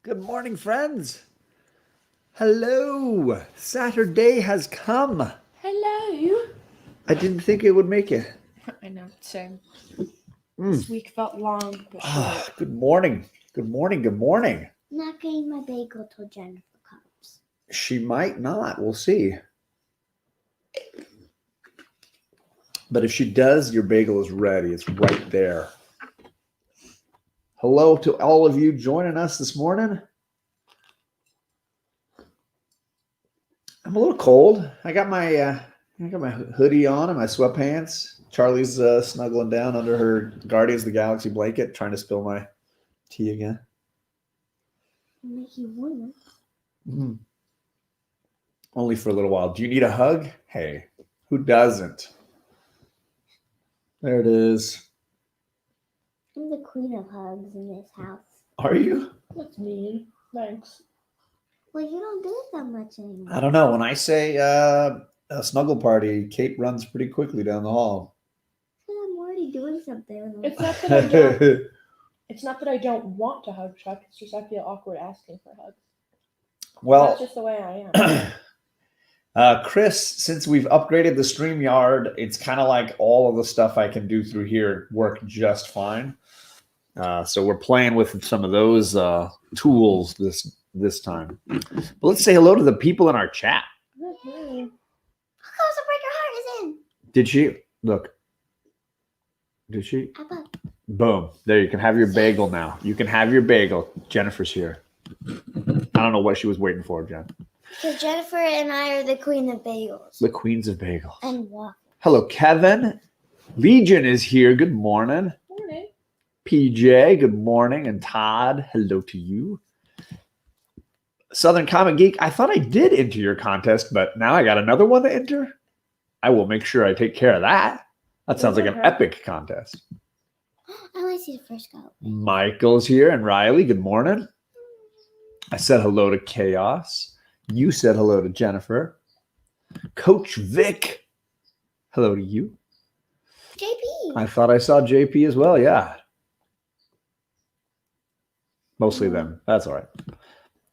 Good morning, friends. Hello. Saturday has come. Hello. I didn't think it would make it. I know, same. Mm. This week felt long but short. Good morning. Good morning. Good morning. I'm not getting my bagel till Jennifer comes. She might not. We'll see. But if she does, your bagel is ready. It's right there. Hello to all of you joining us this morning. I'm a little cold. I got my hoodie on and my sweatpants. Charlie's snuggling down under her Guardians of the Galaxy blanket, trying to spill my tea again. I'll make you warmer. Mm. Only for a little while. Do you need a hug? Hey, who doesn't? There it is. I'm the queen of hugs in this house. Are you? That's mean. Thanks. Well, you don't do it that much anymore. I don't know. When I say a snuggle party, Kate runs pretty quickly down the hall. I'm already doing something. It's not that I don't. It's not that I don't want to hug Chuck. It's just I feel awkward asking for hugs. Well, That's just the way I am. Chris, since we've upgraded the StreamYard, it's kind of like all of the stuff I can do through here work just fine. So we're playing with some of those tools this time. But let's say hello to the people in our chat. Look, Breaker Heart is in. Did she? Look. Did she? Abba. Boom. There, you can have your bagel now. You can have your bagel. Jennifer's here. I don't know what she was waiting for, Jen. So Jennifer and I are the queen of bagels. The queens of bagels. And what? Hello, Kevin. Legion is here. Good morning. Morning. PJ, good morning. And Todd, hello to you. Southern Comic Geek, I thought I did enter your contest, but now I got another one to enter. I will make sure I take care of that. That sounds like an epic contest. I want to see the first go. Michael's here and Riley, good morning. I said hello to Chaos. You said hello to Jennifer. Coach Vic, hello to you. JP. I thought I saw JP as well, yeah. Mostly them. That's all right.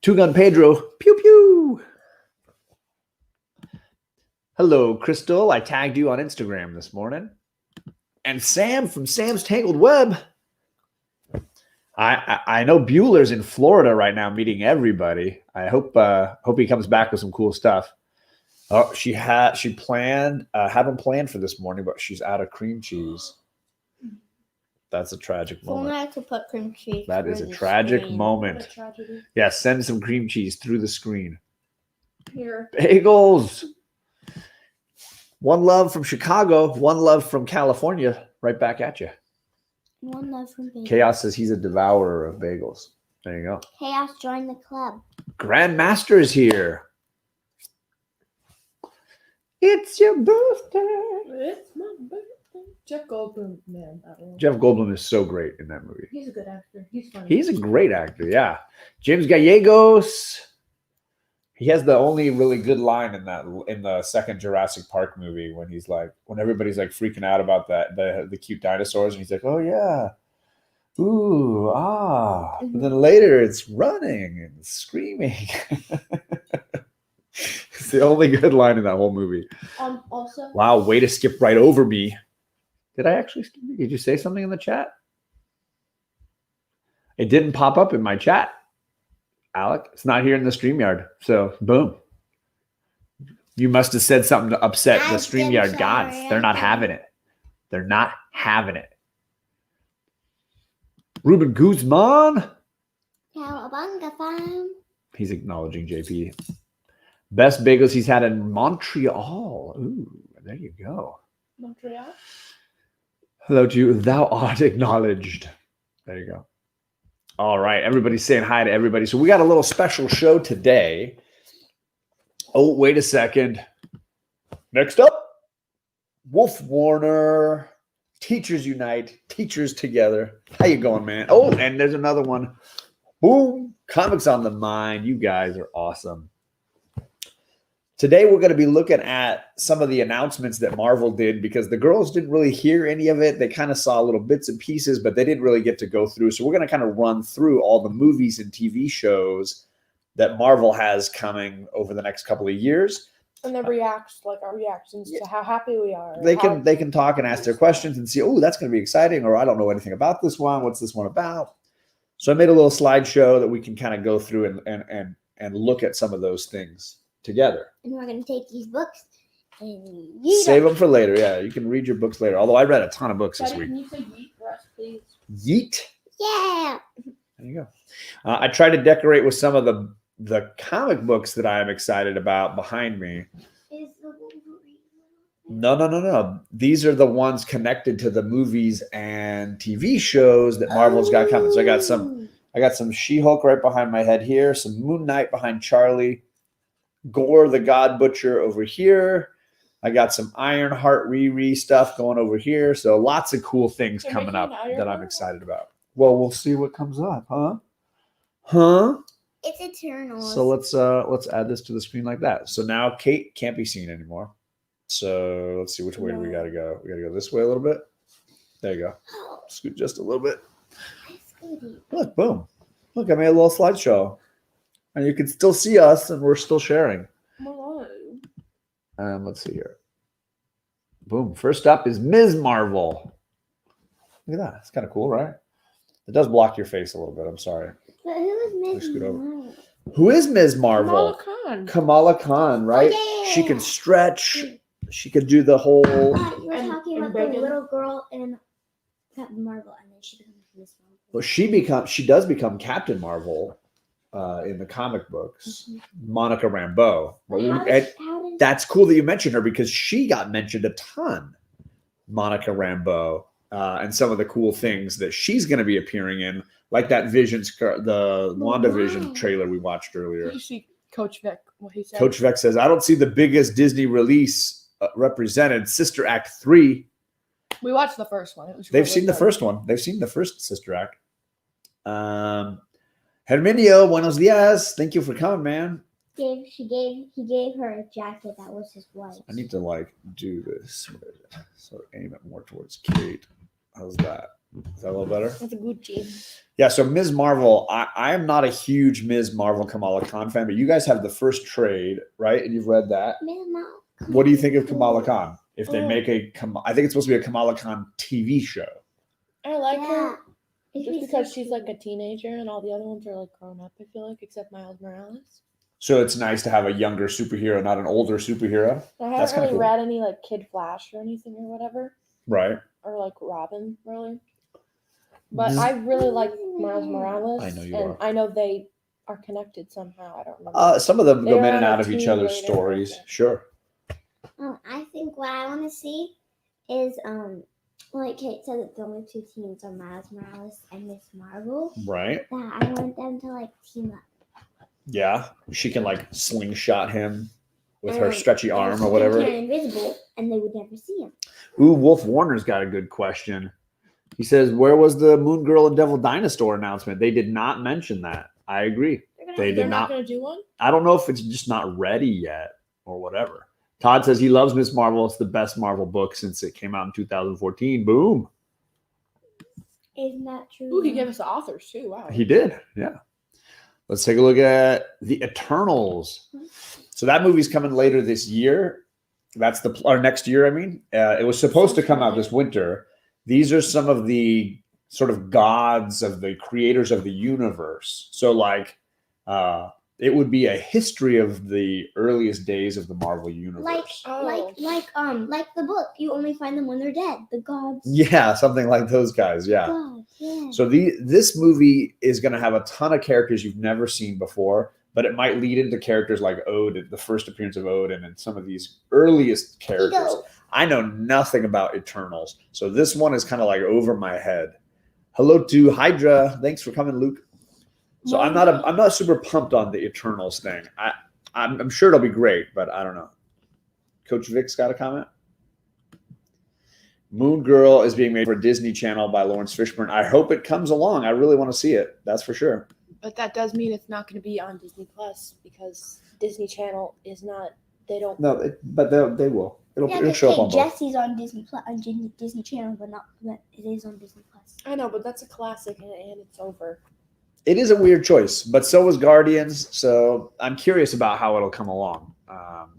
Two Gun Pedro, pew pew. Hello, Crystal. I tagged you on Instagram this morning. And Sam from Sam's Tangled Web. I know Bueller's in Florida right now meeting everybody. I hope he comes back with some cool stuff. Oh, she planned haven't planned for this morning, but she's out of cream cheese. That's a tragic moment. I could put cream cheese. That is a tragic moment. What a tragedy. Yeah, send some cream cheese through the screen. Here. Bagels. One love from Chicago, one love from California. Right back at you. One love from bagels. Chaos says he's a devourer of bagels. There you go. Chaos, join the club. Grandmaster is here. It's your birthday. It's my birthday. Jeff Goldblum, man. That one. Jeff Goldblum is so great in that movie. He's a good actor. He's funny. He's a great actor, yeah. James Gallegos. He has the only really good line in the second Jurassic Park movie when he's like, when everybody's like freaking out about the cute dinosaurs, and he's like, oh yeah, ooh, ah. And then later it's running and screaming. It's the only good line in that whole movie. Also. Wow, way to skip right over me. Did I actually skip you? Did you say something in the chat? It didn't pop up in my chat. Alec, it's not here in the StreamYard. So, boom. You must have said something to upset the StreamYard gods. They're not having it. They're not having it. Ruben Guzman. Cowabunga fam. He's acknowledging JP. Best bagels he's had in Montreal. Ooh, there you go. Montreal. Hello to you. Thou art acknowledged. There you go. All right. Everybody's saying hi to everybody. So we got a little special show today. Oh, wait a second. Next up, Wolf Warner. Teachers Unite. Teachers Together. How you going, man? Oh, and there's another one. Boom. Comics on the Mind. You guys are awesome. Today, we're going to be looking at some of the announcements that Marvel did because the girls didn't really hear any of it. They kind of saw little bits and pieces, but they didn't really get to go through. So we're going to kind of run through all the movies and TV shows that Marvel has coming over the next couple of years. And then reacts, like our reactions to how happy we are. They can talk and ask their questions and see, oh, that's going to be exciting, or I don't know anything about this one. What's this one about? So I made a little slideshow that we can kind of go through and look at some of those things together. And we're going to take these books and save them for later. Yeah, you can read your books later. Although I read a ton of books this Daddy, week. can you say yeet for us, please? Yeet. Yeah. There you go. I tried to decorate with some of the comic books that I am excited about behind me. Is the Wolverine? No. These are the ones connected to the movies and TV shows that Marvel's got coming. So I got some She-Hulk right behind my head here, some Moon Knight behind Charlie, Gore the God Butcher over here. I got some Ironheart Riri stuff going over here. So lots of cool things You're coming up making that I'm Ironheart? excited about. Well, we'll see what comes up, huh? Huh? It's Eternals. So let's add this to the screen like that. So now Kate can't be seen anymore. So let's see which way do we gotta go. We gotta go this way a little bit. There you go. Oh, Scoot just a little bit. Scooty. Look, boom. Look, I made a little slideshow. And you can still see us and we're still sharing. Oh my God. Let's see here. Boom. First up is Ms. Marvel. Look at that. It's kind of cool, right? It does block your face a little bit. I'm sorry. But who is Let me Miss scoot over. Marvel? Who is Ms. Marvel? Kamala Khan. Kamala Khan, right? Oh, yeah. She can stretch. She could do the whole. You were And- talking and about the Megan. little girl in Captain Marvel, and then she becomes Miss Marvel. Well, she does become Captain Marvel in the comic books. Monica Rambeau. But And how does that's cool that you mentioned her because she got mentioned a ton. Monica Rambeau and some of the cool things that she's going to be appearing in, like that the WandaVision Wow. trailer we watched earlier. Did you see Coach Vic, what he said? Coach Vex says, "I don't see the biggest Disney release represented. Sister Act 3." We watched the first one. It was They've really seen the good. first one. They've seen the first Sister Act. Herminio, buenos dias. Thank you for coming, man. he gave her a jacket that was his wife's. I need to do this. Where is it? So aim it more towards Kate. How's that? Is that a little better? That's a Gucci. Yeah. So Ms. Marvel, I am not a huge Ms. Marvel Kamala Khan fan, but you guys have the first trade, right? And you've read that. Miss Marvel. What do you think of Kamala Khan? If they Oh. make I think it's supposed to be a Kamala Khan TV show. I like Yeah. her just because she's like a teenager and all the other ones are like grown up, I feel like, except Miles Morales. So it's nice to have a younger superhero, not an older superhero. I That's haven't kinda really cool. read any like Kid Flash or anything or whatever, Right. or like Robin, really. But I really like Miles Morales. I know you and are. I know they are connected somehow. I don't remember. Some of them They go were in and on a out of each team other's later. stories. Sure. I think what I want to see is like Kate said, that the only two teams are Miles Morales and Miss Marvel. Right. That I want them to like team up. Yeah. She can like slingshot him with her And- stretchy and arm she or can whatever. turn invisible, and they would never see him. Ooh, Wolf Warner's got a good question. He says, "Where was the Moon Girl and Devil Dinosaur announcement?" They did not mention that. I agree. They They're did not not. going to do one? I don't know if it's just not ready yet or whatever. Todd says he loves Miss Marvel. It's the best Marvel book since it came out in 2014. Boom. Isn't that true? Ooh, he gave us the authors too. Wow. He did. Yeah. Let's take a look at the Eternals. So that movie's coming later this year. That's or next year. I mean, it was supposed to come out this winter. These are some of the sort of gods of the creators of the universe. So like, it would be a history of the earliest days of the Marvel universe. like the book. You only find them when they're dead. The gods. Yeah, something like those guys. Yeah. Gods, yeah. So this movie is going to have a ton of characters you've never seen before, but it might lead into characters like Odin, the first appearance of Odin, and some of these earliest characters. Ego. I know nothing about Eternals, so this one is kind of like over my head. Hello to Hydra. Thanks for coming, Luke. So I'm not super pumped on the Eternals thing. I'm sure it'll be great, but I don't know. Coach Vic's got a comment. Moon Girl is being made for Disney Channel by Lawrence Fishburne. I hope it comes along. I really want to see it. That's for sure. But that does mean it's not going to be on Disney Plus because Disney Channel is not they don't. No, but they will. It'll Yeah, show up on both. Jesse's on Disney Plus, on Disney Channel, but it is on Disney Plus. I know, but that's a classic, and it's over. It is a weird choice, but so was Guardians. So I'm curious about how it'll come along.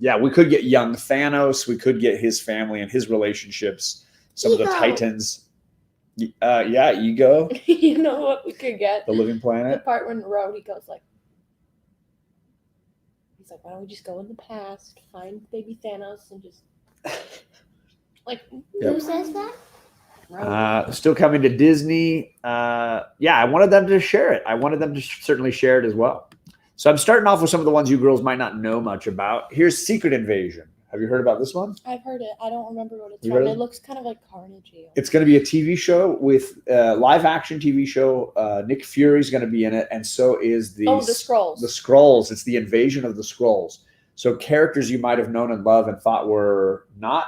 Yeah, we could get young Thanos. We could get his family and his relationships. Some of the Ego. Titans. Yeah, Ego, You know what we could get? the living The planet. part when Road, he's like, why don't we just go in the past, find baby Thanos, and just like. Yep. Who says that? Road. Still coming to Disney. Yeah, I wanted them to share it. I wanted them to certainly share it as well. So I'm starting off with some of the ones you girls might not know much about. Here's Secret Invasion. Have you heard about this one? I've heard it. I don't remember what it's You from. heard it? It looks kind of like Carnage. It's going to be a TV show with live action TV show. Nick Fury's going to be in it, and so is the Skrulls. The Skrulls. It's the invasion of the Skrulls. So characters you might have known and loved and thought were not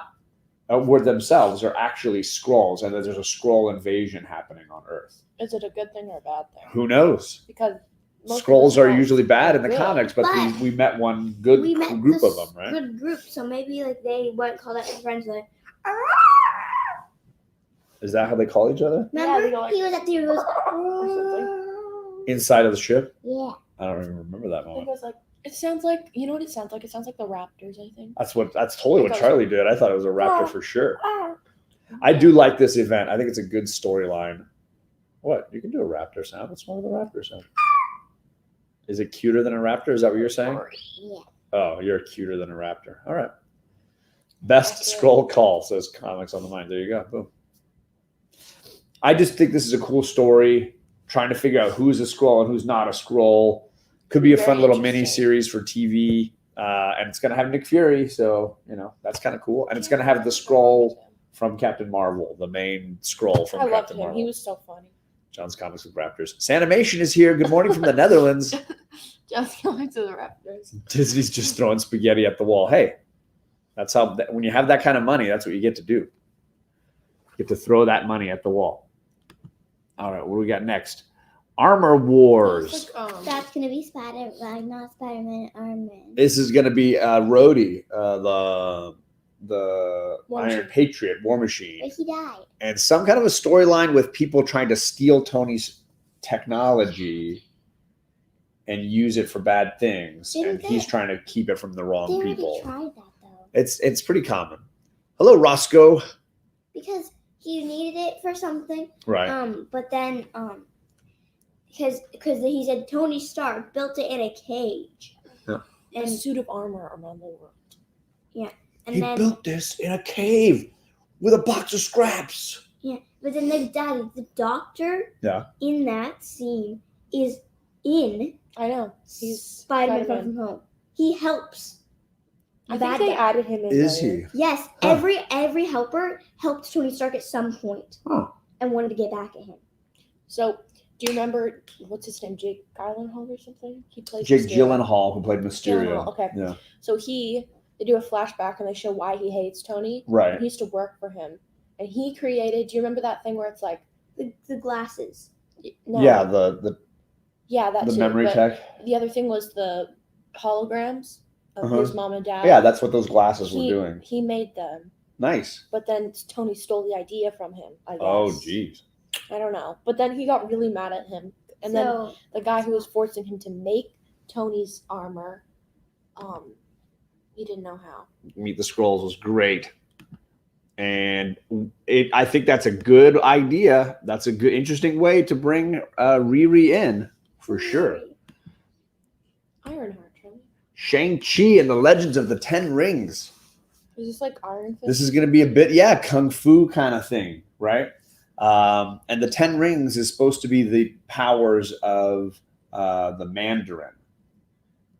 were themselves are actually Skrulls, and that there's a Skrull invasion happening on Earth. Is it a good thing or a bad thing? Who knows? Because most of Skrulls the are usually bad in the good. comics, but But we met one good We met group this of them, right? Good group, so maybe like they weren't called out as friends. Like, Is that how they call each other? remember they go like, he was at the Inside of the ship? Yeah. I don't even remember that I think moment. it was like, it sounds like, you know what it sounds like? It sounds like the Raptors, I think. That's totally what It goes- Charlie did. I thought it was a raptor for sure. I do like this event. I think it's a good storyline. What? You can do a raptor sound. What's wrong with a raptor sound? Is it cuter than a raptor? Is that what you're saying? Yeah. Oh, you're cuter than a raptor. All right. Best scroll call, says Comics on the Mind. There you go. Boom. I just think this is a cool story. Trying to figure out who's a scroll and who's not a scroll. Could be a Very fun little interesting. mini series for TV. And it's going to have Nick Fury. So, that's kind of cool. And it's going to have the scroll from Captain Marvel, the main scroll from I loved Captain him. Marvel. He was so funny. John's Comics with Raptors. Sanimation is here. Good morning from the Netherlands. Just going to the Raptors. Disney's just throwing spaghetti at the wall. Hey, that's how, when you have that kind of money, that's what you get to do. You get to throw that money at the wall. All right, what do we got next? Armor Wars. It's like, That's gonna be not Spider-Man, Iron Man. This is going to be Rhodey, the War Iron Machine. Patriot, War Machine. But he died. And some kind of a storyline with people trying to steal Tony's technology and use it for bad things. Didn't And they- he's trying to keep it from the They wrong already people. tried that though, It's pretty common. Hello, Roscoe. because he needed it for something. Right. But then because he said Tony Stark built it in a cage. Yeah. a And suit of armor around the world. and He then built this in a cave with a box of scraps. yeah, but then the doctor Yeah. in that scene is in I know. He's Spider-Man Far Spider-Man. From Home. He helps. I the think bad they guy. added him in. Is later. he? Yes, Huh. every helper helped Tony Stark at some point Huh. and wanted to get back at him. So, do you remember what's his name? Jake Gyllenhaal or something? He played Jake Mysterio. Gyllenhaal, who played Mysterio. Gyllenhaal, okay. Yeah. So they do a flashback and they show why he hates Tony. Right. He used to work for him, and he created. Do you remember that thing where it's like, The glasses. no, Yeah. The that too, memory but tech. The other thing was the holograms of Uh-huh. his mom and dad. Yeah, that's what those glasses were he, doing. He made them, Nice. but then Tony stole the idea from him. I guess. Oh, geez. I don't know, but then he got really mad at him, and then So the guy who was forcing him to make Tony's armor, he didn't know how. Meet the Scrolls was great. And I think that's a good idea. That's a good, interesting way to bring Riri in, for sure. Ironheart, really? Shang-Chi and the Legends of the Ten Rings. Is this like Iron Fist? This is going to be a bit, kung fu kind of thing, right? And the Ten Rings is supposed to be the powers of the Mandarin,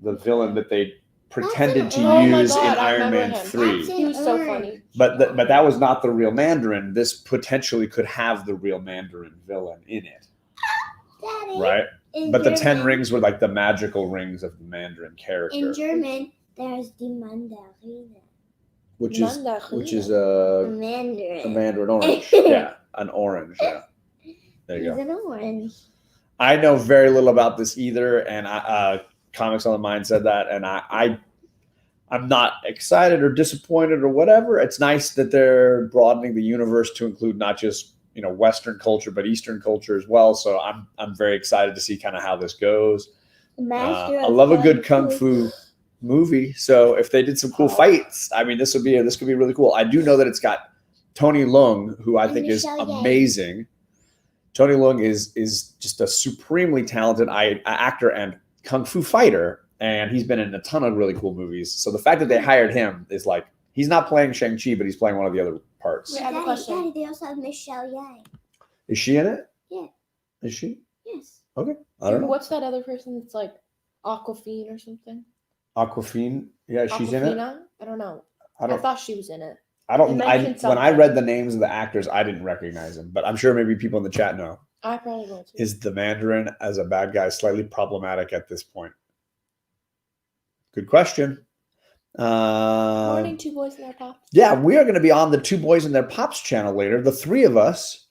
the villain that they pretended to Oh my use God, in I Iron remember Man him. 3. That's He was so Orange. funny. But that was not the real Mandarin. This potentially could have the real Mandarin villain in it, Daddy, right? in But the 10 German- rings were like the magical rings of the Mandarin character, In German, there's the Mandarine. which is The a Mandarin. Mandarin orange. Yeah, an orange. Yeah, there you He's go. an orange. I know very little about this either, and Comics on the Mind said that, and I I'm not excited or disappointed or whatever. It's nice that they're broadening the universe to include not just Western culture but Eastern culture as well. So I'm very excited to see kind of how this goes. I love a good kung fu movie. So if they did some cool fights, I mean, this could be really cool. I do know that it's got Tony Leung, who I think is amazing. Tony Leung is just a supremely talented actor and kung fu fighter. And he's been in a ton of really cool movies. So the fact that they hired him is like, he's not playing Shang-Chi, but he's playing one of the other parts. Wait, I have a question. Daddy, they also have Michelle Yeoh. Is she in it? Yeah. Is she? Yes. Okay. I don't know. What's that other person that's like Aquafina or something? Aquafina? Yeah, she's in it? I don't know. I thought she was in it. When I read the names of the actors, I didn't recognize them. But I'm sure maybe people in the chat know. I probably will too. Is the Mandarin as a bad guy slightly problematic at this point? Good question. Morning, Two Boys and Their Pops. Yeah, we are going to be on the Two Boys and Their Pops channel later. The three of us.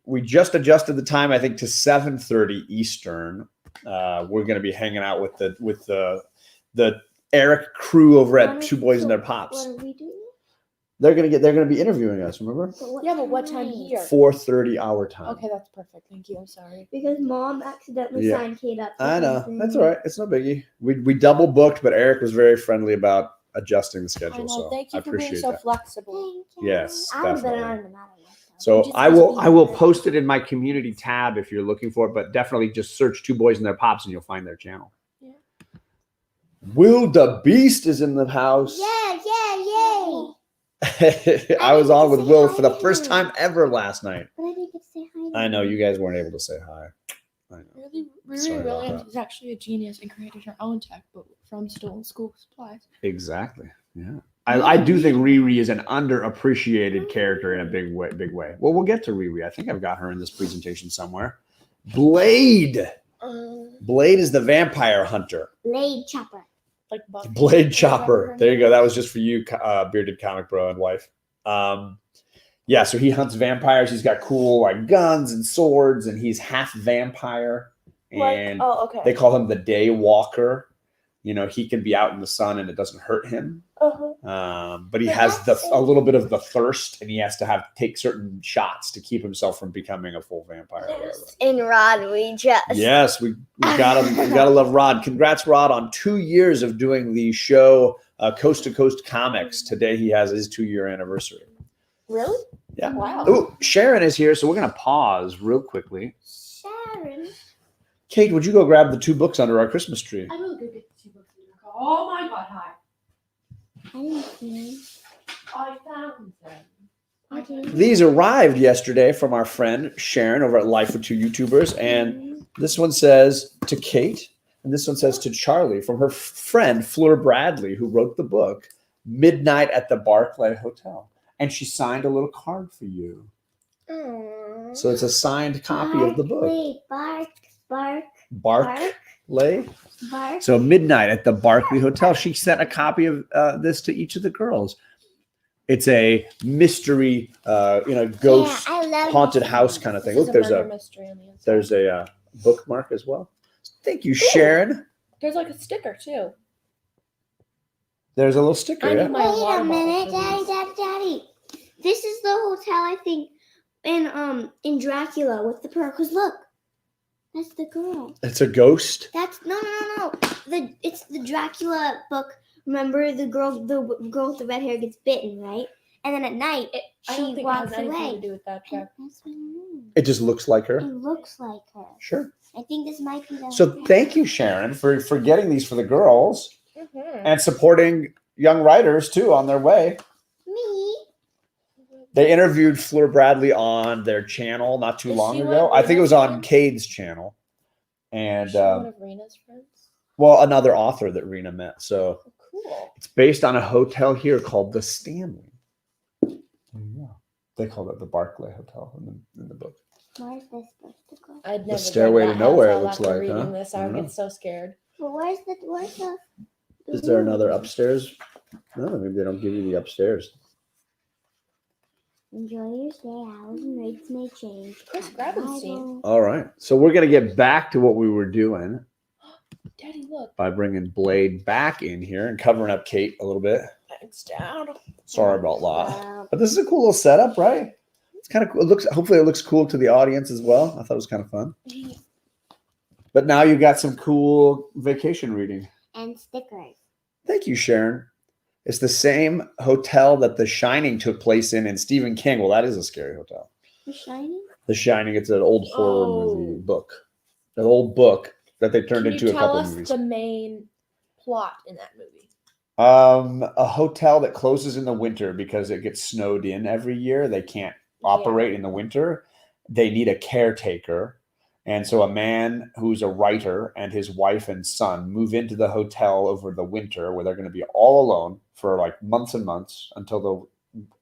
We just adjusted the time, I think, to 7:30 Eastern. We're going to be hanging out with the Eric crew over at Two Boys and Their Pops. What are we doing? They're going to be interviewing us. Remember? But what time here? 4:30 our time. Okay, that's perfect. Thank you. I'm sorry. Because Mom accidentally signed Kate up. I know. That's all right. It's no biggie. We double booked, but Eric was very friendly about adjusting the schedule. I know. So Thank you for being so flexible. Yes, I would have been definitely. on no matter what. So I will post it in my community tab if you're looking for it, but definitely just search Two Boys and Their Pops and you'll find their channel. Yeah. Will the Beast is in the house. Yeah, yay. I was on with Will for the first time ever last night. But I didn't get to say hi. I know you guys weren't able to say hi. I know. Riri Williams is actually a genius and created her own tech, but from stolen school supplies. Exactly. Yeah. I do think Riri is an underappreciated character in a big way. Well, we'll get to Riri. I think I've got her in this presentation somewhere. Blade. Blade is the vampire hunter. Blade Chopper. Like Buffy. Blade Chopper. There you go. That was just for you, bearded comic bro and wife. Yeah, so he hunts vampires. He's got cool like guns and swords, and he's half vampire. And okay. They call him the Day Walker. He can be out in the sun and it doesn't hurt him. But he has a little bit of the thirst, and he has to take certain shots to keep himself from becoming a full vampire. In Rod, we gotta love Rod. Congrats, Rod, on 2 years of doing the show Coast to Coast Comics. Today he has his 2-year anniversary. Really? Yeah. Wow. Ooh, Sharon is here, so we're gonna pause real quickly. Sharon. Kate, would you go grab the 2 books under our Christmas tree? I will go get the 2 books. Oh my God! Hi. I didn't see them. I found them. Okay. These arrived yesterday from our friend Sharon over at Life with Two YouTubers, and this one says to Kate, and this one says to Charlie from her friend Fleur Bradley, who wrote the book Midnight at the Barkley Hotel, and she signed a little card for you. So it's a signed copy of the book. Barkley. So Midnight at the Barkley Hotel. She sent a copy of this to each of the girls. It's a mystery, ghost haunted house kind of thing. Look, there's a bookmark as well. Thank you, Sharon. There's like a sticker too. There's a little sticker. Wait a minute, Daddy. This is the hotel, I think, in Dracula with the pearl. Cause look, that's the girl. It's a ghost. That's no. It's the Dracula book. Remember the girl with the red hair gets bitten, right? And then at night she walks away. To do with that, that's what I mean. It just looks like her. It looks like her. Sure. I think this might be the. So thank you, Sharon, for getting these for the girls and supporting young writers too on their way. Me. They interviewed Fleur Bradley on their channel not too long ago. I think it was on Cade's channel. And one of Rena's friends? Well, another author that Rena met. So cool. It's based on a hotel here called the Stanley. Yeah. They call it the Barkley Hotel in the book. Where's this supposed to go? I'd never Stairway to Nowhere, it looks like, reading huh? this, I would get so scared. But where's the Is there another upstairs? No, maybe they don't give you the upstairs. Enjoy your stay. Hours and rates may change. Chris Grabenstein. All right. So we're going to get back to what we were doing. Daddy, look. by bringing Blade back in here and covering up Kate a little bit. Thanks, Dad. Sorry about that. Wow. But this is a cool little setup, right? It's kind of cool. It looks. Hopefully, it looks cool to the audience as well. I thought it was kind of fun. But now you've got some cool vacation reading. And stickers. Thank you, Sharon. It's the same hotel that The Shining took place in Stephen King. Well, that is a scary hotel. The Shining? The Shining. It's an old horror movie book. An old book that they turned into a couple Tell us movies. the main plot in that movie. A hotel that closes in the winter because it gets snowed in every year. They can't operate in the winter. They need a caretaker. And so a man who's a writer and his wife and son move into the hotel over the winter where they're going to be all alone for like months and months until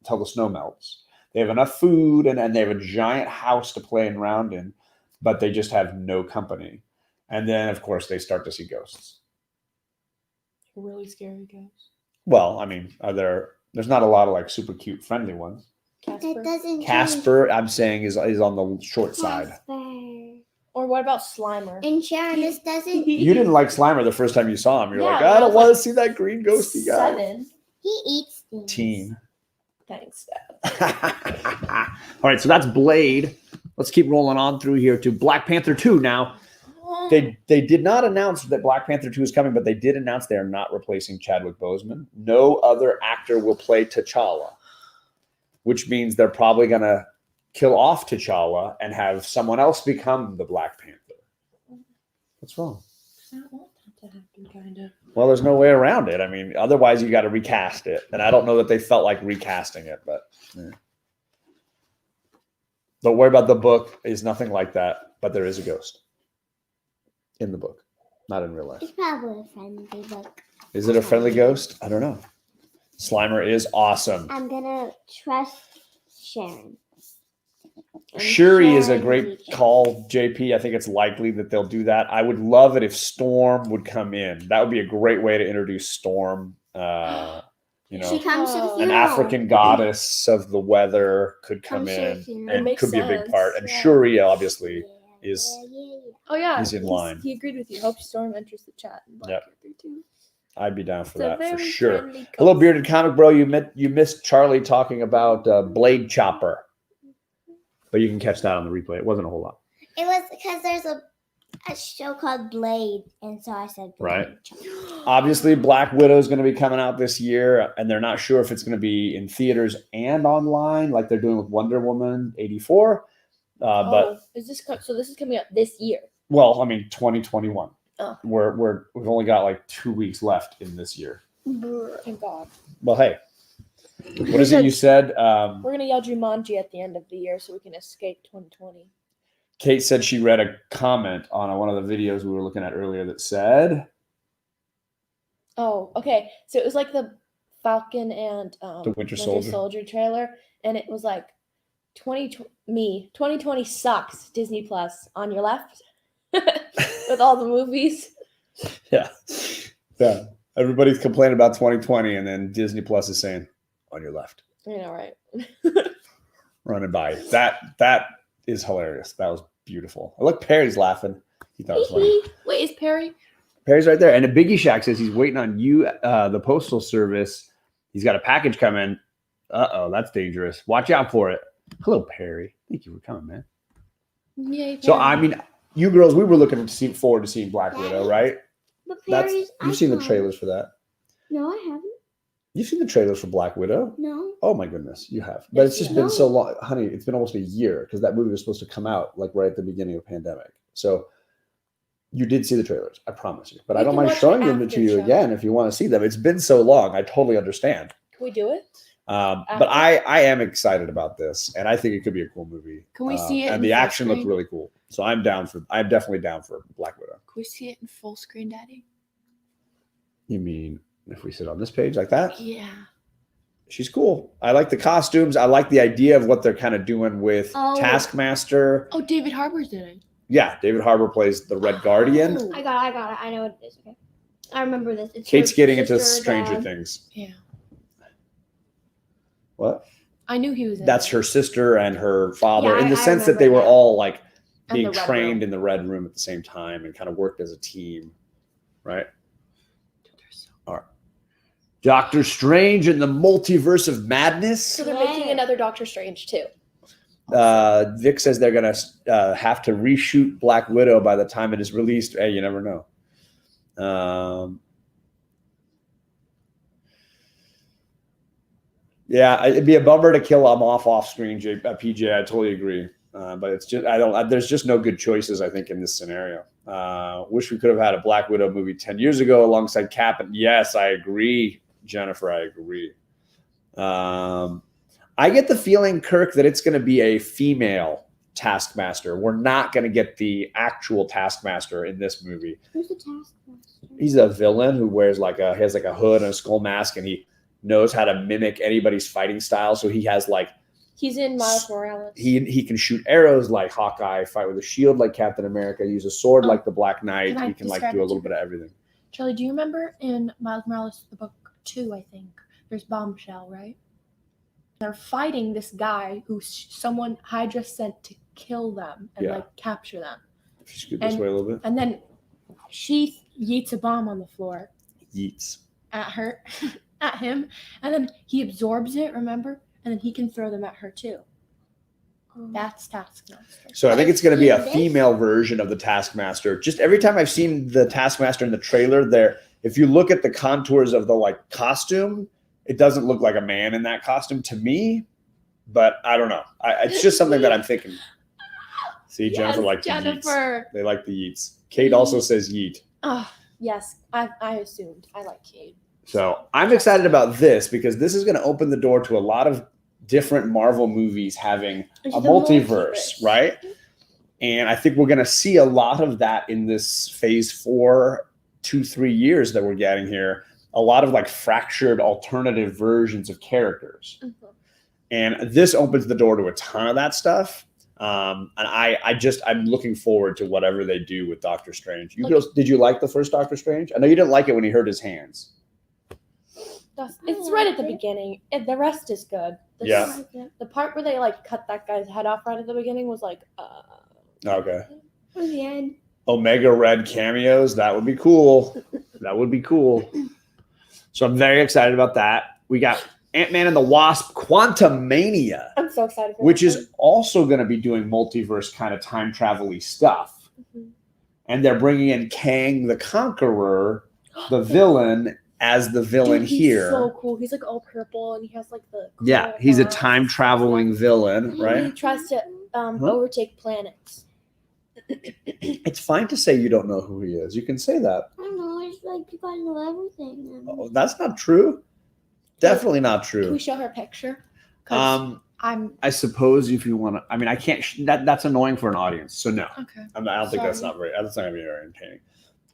the snow melts. They have enough food and they have a giant house to play around in, but they just have no company. And then, of course, they start to see ghosts. Really scary ghosts. Well, I mean, there's not a lot of like super cute, friendly ones. Casper. That doesn't Casper, I'm saying, is on the short side. Casper. Or what about Slimer? And Sharon, this doesn't. You didn't like Slimer the first time you saw him. You're Yeah, like, but I I don't was want like to see that green ghosty guy. 7. He eats things. Teen. Thanks, Dad. All right, so that's Blade. Let's keep rolling on through here to Black Panther 2 now. They did not announce that Black Panther 2 is coming, but they did announce they are not replacing Chadwick Boseman. No other actor will play T'Challa, which means they're probably going to kill off T'Challa and have someone else become the Black Panther. What's wrong? I don't want that to happen, kind of. Well, there's no way around it. I mean, otherwise you got to recast it. And I don't know that they felt like recasting it, but yeah. Don't worry about the book. It's nothing like that, but there is a ghost in the book, not in real life. It's probably a friendly book. Is it a friendly ghost? I don't know. Slimer is awesome. I'm gonna trust Sharon. And Shuri is a Sharon great reaches. call, JP. I think it's likely that they'll do that. I would love it if Storm would come in. That would be a great way to introduce Storm. She comes to the funeral. An African goddess of the weather could come Comes to the in funeral. It and makes could be a big sense. part. And Yeah. Shuri obviously is. Oh, yeah. He's in line. He agreed with you. Hope Storm enters the chat. In Black Yep. Panther too. I'd be down for It's a that for very sure. friendly Hello, ghost. bearded comic bro. You missed Charlie talking about Blade Chopper, but you can catch that on the replay. It wasn't a whole lot. It was because there's a show called Blade, and so I said Blade. Right. Obviously, Black Widow is going to be coming out this year, and they're not sure if it's going to be in theaters and online, like they're doing with Wonder Woman 84. But is this so? This is coming out this year. well, I mean, 2021. Oh. We've only got like 2 weeks left in this year. Thank God. Well, hey, what is it you said? We're gonna yell Jumanji at the end of the year so we can escape 2020. Kate said she read a comment on one of the videos we were looking at earlier that said Oh, okay. So it was like the Falcon and The Winter Soldier. trailer, and it was like 2020 sucks. Disney Plus on your left with all the movies. Yeah. Everybody's complaining about 2020, and then Disney Plus is saying on your left. You know, right? Running by. That is hilarious. That was beautiful. Look, Perry's laughing. He thought it was funny. Wait, is Perry? Perry's right there. And a Biggie Shack says he's waiting on you, the Postal Service. He's got a package coming. Uh-oh, that's dangerous. Watch out for it. Hello, Perry. Thank you for coming, man. Yay, So, Perry. I mean, you girls, we were looking forward to seeing Black Widow, right? But Perry's You've seen the icon. trailers for that. No, I haven't. You've seen the trailers for Black Widow? No. Oh my goodness, you have. But it's just Yes, been you so long, honey. It's been almost a year because that movie was supposed to come out like right at the beginning of the pandemic. So you did see the trailers, I promise you. But We I don't can mind watch showing it them to after you show. again if you want to see them. It's been so long. I totally understand. Can we do it? But After? I am excited about this, and I think it could be a cool movie. Can we see it And in the full action looked screen? really cool. So I'm definitely down for Black Widow. Can we see it in full screen, Daddy? You mean if we sit on this page like that? Yeah. She's cool. I like the costumes. I like the idea of what they're kind of doing with Oh. Taskmaster. Oh, David Harbour's in it. Yeah, David Harbour plays the Red Guardian. I got it. I know what it is. Okay. I remember this. It's Kate's her getting into sister, Stranger dad. Things. Yeah. What? I knew he was in That's it. her sister and her father, Yeah, in the I sense that they remember were that. all like And being the Red trained Room. in the Red Room at the same time and kind of worked as a team. right? Dude, they're so All right. Doctor Strange and the Multiverse of Madness. So they're making another Doctor Strange too. Vic says they're going to have to reshoot Black Widow by the time it is released. Hey, you never know. Yeah, it'd be a bummer to kill him off screen, PJ. I totally agree. But it's just there's just no good choices, I think, in this scenario. Wish we could have had a Black Widow movie 10 years ago alongside Cap. And yes, I agree, Jennifer. I agree. I get the feeling, Kirk, that it's going to be a female Taskmaster. We're not going to get the actual Taskmaster in this movie. Who's the Taskmaster? He's a villain who wears has a hood and a skull mask, and he knows how to mimic anybody's fighting style. So he has he's in Miles Morales. He can shoot arrows like Hawkeye, fight with a shield like Captain America, use a sword like the Black Knight. He can do a little bit of everything. Charlie, do you remember in Miles Morales, the book 2, I think, there's Bombshell, right? They're fighting this guy who someone Hydra sent to kill them and capture them. If you scoot this way a little bit. And then she yeets a bomb on the floor. Yeets. At her, at him. And then he absorbs it, remember? And then he can throw them at her too. That's Taskmaster. So I think it's going to be a female version of the Taskmaster. Just every time I've seen the Taskmaster in the trailer, if you look at the contours of the costume, it doesn't look like a man in that costume to me. But I don't know. It's just something that I'm thinking. See, Jennifer likes the yeets. They like the yeets. Kate also says yeet. Oh, yes. I assumed. I like Kate. So I'm excited about this because this is going to open the door to a lot of different Marvel movies having a multiverse, right? And I think we're going to see a lot of that in this phase 4, 2-3 years that we're getting here. A lot of fractured alternative versions of characters. Mm-hmm. And this opens the door to a ton of that stuff. And I'm looking forward to whatever they do with Doctor Strange. Did you like the first Doctor Strange? I know you didn't like it when he hurt his hands. It's right at the beginning. The rest is good. The part where they cut that guy's head off right at the beginning was okay. At the end. Omega Red cameos. That would be cool. That would be cool. So I'm very excited about that. We got AntMan and the Wasp Quantumania. I'm so excited for which is also going to be doing multiverse kind of time travel-y stuff. Mm-hmm. And they're bringing in Kang the Conqueror, the villain, as the villain here. He's so cool. He's all purple and he has the he's a time traveling villain, right? He tries to overtake planets. It's fine to say you don't know who he is. You can say that. I don't know. It's you gotta know everything. Oh, that's not true. Definitely not true. Can we show her a picture? I suppose if you want to. I mean, I can't. That's annoying for an audience. So no. Okay. I don't think that's not going to be very entertaining.